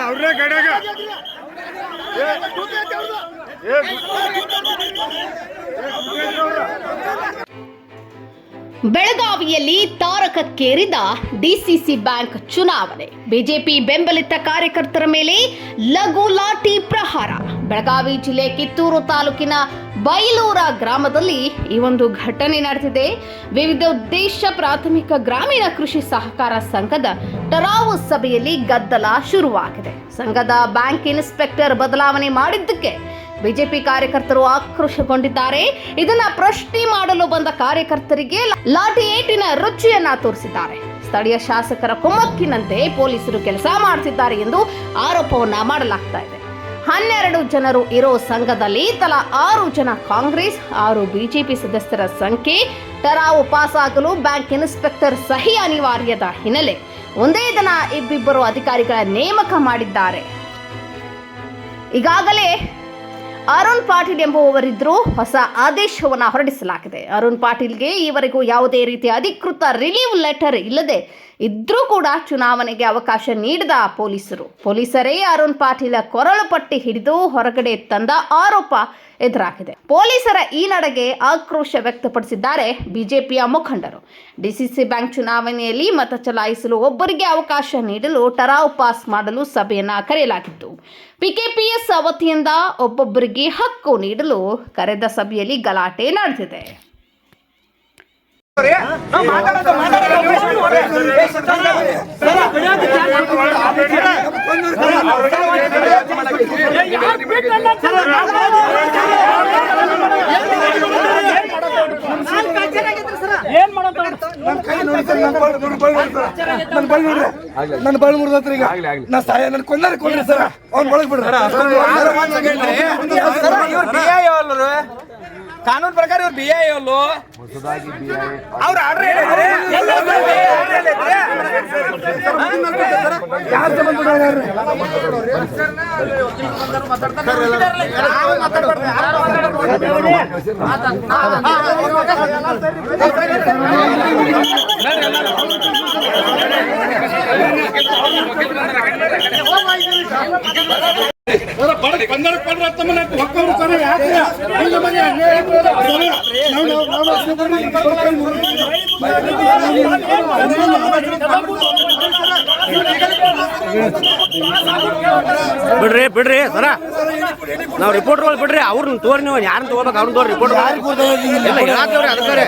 ಅವ್ರೇ ಗಡ್ಯಾಗ ಬೆಳಗಾವಿಯಲ್ಲಿ ತಾರಕಕ್ಕೇರಿದ DCC bank ಚುನಾವಣೆ. ಬಿಜೆಪಿ ಬೆಂಬಲಿತ ಕಾರ್ಯಕರ್ತರ ಮೇಲೆ ಲಘು ಲಾಠಿ ಪ್ರಹಾರ. ಬೆಳಗಾವಿ ಜಿಲ್ಲೆ ಕಿತ್ತೂರು ತಾಲೂಕಿನ ಬೈಲೂರ ಗ್ರಾಮದಲ್ಲಿ ಈ ಒಂದು ಘಟನೆ ನಡೆದಿದೆ. ವಿವಿಧ ಉದ್ದೇಶ ಪ್ರಾಥಮಿಕ ಗ್ರಾಮೀಣ ಕೃಷಿ ಸಹಕಾರ ಸಂಘದ ಟರಾವು ಸಭೆಯಲ್ಲಿ ಗದ್ದಲ ಶುರುವಾಗಿದೆ. ಸಂಘದ ಬ್ಯಾಂಕ್ ಇನ್ಸ್ಪೆಕ್ಟರ್ ಬದಲಾವಣೆ ಮಾಡಿದ್ದಕ್ಕೆ ಬಿಜೆಪಿ ಕಾರ್ಯಕರ್ತರು ಆಕ್ರೋಶಗೊಂಡಿದ್ದಾರೆ. ಇದನ್ನ ಪ್ರಶ್ನೆ ಮಾಡಲು ಬಂದ ಕಾರ್ಯಕರ್ತರಿಗೆ ಲಾಠಿ ಏಟಿನ ರುಚಿಯನ್ನ ತೋರಿಸಿದ್ದಾರೆ. ಸ್ಥಳೀಯ ಶಾಸಕರ ಕುಮ್ಮಕ್ಕಿನಂತೆ ಪೊಲೀಸರು ಕೆಲಸ ಮಾಡುತ್ತಿದ್ದಾರೆ ಎಂದು ಆರೋಪವನ್ನ ಮಾಡಲಾಗ್ತಾ ಇದೆ. 12 ಜನರು ಇರೋ ಸಂಘದಲ್ಲಿ ತಲಾ 6 ಜನ ಕಾಂಗ್ರೆಸ್, 6 ಬಿಜೆಪಿ ಸದಸ್ಯರ ಸಂಖ್ಯೆ. ಟರಾವು ಪಾಸ್ ಆಗಲು ಬ್ಯಾಂಕ್ ಇನ್ಸ್ಪೆಕ್ಟರ್ ಸಹಿ ಅನಿವಾರ್ಯದ ಹಿನ್ನೆಲೆ ಒಂದೇ ದಿನ ಇಬ್ಬಿಬ್ಬರು ಅಧಿಕಾರಿಗಳ ನೇಮಕ ಮಾಡಿದ್ದಾರೆ. ಈಗಾಗಲೇ ಅರುಣ್ ಪಾಟೀಲ್ ಎಂಬುವವರಿದ್ದರೂ ಹೊಸ ಆದೇಶವನ್ನು ಹೊರಡಿಸಲಾಗಿದೆ. ಅರುಣ್ ಪಾಟೀಲ್ಗೆ ಈವರೆಗೂ ಯಾವುದೇ ರೀತಿಯ ಅಧಿಕೃತ ರಿಲೀವ್ ಲೆಟರ್ ಇಲ್ಲದೆ ಇದ್ರೂ ಕೂಡ ಚುನಾವಣೆಗೆ ಅವಕಾಶ ನೀಡಿದ ಪೊಲೀಸರೇ ಅರುಣ್ ಪಾಟೀಲ್ ಕೊರಳು ಪಟ್ಟಿ ಹಿಡಿದು ಹೊರಗಡೆ ತಂದ ಆರೋಪ ಎದುರಾಗಿದೆ. ಪೊಲೀಸರ ಈ ನಡೆಗೆ ಆಕ್ರೋಶ ವ್ಯಕ್ತಪಡಿಸಿದ್ದಾರೆ ಬಿಜೆಪಿಯ ಮುಖಂಡರು. ಡಿಸಿಸಿ ಬ್ಯಾಂಕ್ ಚುನಾವಣೆಯಲ್ಲಿ ಮತ ಚಲಾಯಿಸಲು ಒಬ್ಬರಿಗೆ ಅವಕಾಶ ನೀಡಲು ಟರಾವು ಪಾಸ್ ಮಾಡಲು ಸಭೆಯನ್ನ ಕರೆಯಲಾಗಿತ್ತು. ಪಿಕೆಪಿಎಸ್ ವತಿಯಿಂದ ಒಬ್ಬೊಬ್ಬರಿಗೆ ಹಕ್ಕು ನೀಡಲು ಕರೆದ ಸಭೆಯಲ್ಲಿ ಗಲಾಟೆ ನಡೆದಿದೆ. ನನ್ನ ಬಳಿ ಮುರಿದತ್ರ ಈಗ ನಾ ಸಾಯ ನನ್ ಕೊಂದಾರೆ ಕೊಂಡ್ರಿ ಸರ್. ಅವ್ನು ಒಳಗೆ ಬಿಡ್ರಿ. ಕಾನೂನು ಪ್ರಕಾರ ಇವ್ರು BI ಅಲ್ಲೋ ಅವ್ರು ಆರ್ಡರ್ ಬಿಡ್ರಿ ಸರ, ನಾವು ರಿಪೋರ್ಟ್ಗಳು ಬಿಡ್ರಿ. ಅವ್ರನ್ನ ತೋರಿ, ನೀವು ಯಾರನ್ನ ತಗೋಬೇಕು ಅವ್ರನ್ನ ತೋರಿ. ರಿಪೋರ್ಟ್ ಹೇಳತ್ತವ್ರಿ ಅದಕ್ಕೆ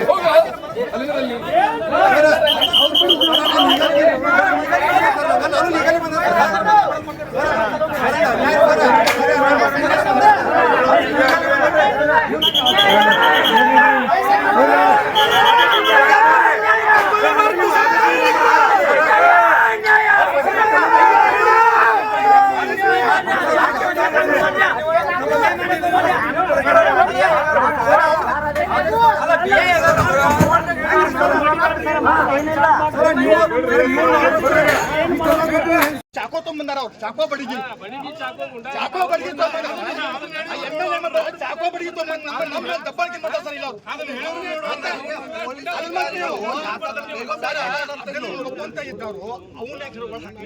ಚಾಕೋ ತೊಂಬಂದಾರ. ಅವ್ರು ಚಾಕೋ ಬಡಿಗಿ ಚಾಕೋ ಬಡಿಗಿ ನಮ್ಮ ದಬ್ಬಾಳಿಕೆ ಮಾಡ್ತಾರೆ ಸರ್. ಇಲ್ಲ ಅಂತ ಇದ್ದವರು ಅವನ್ನ ಹಾಕಿ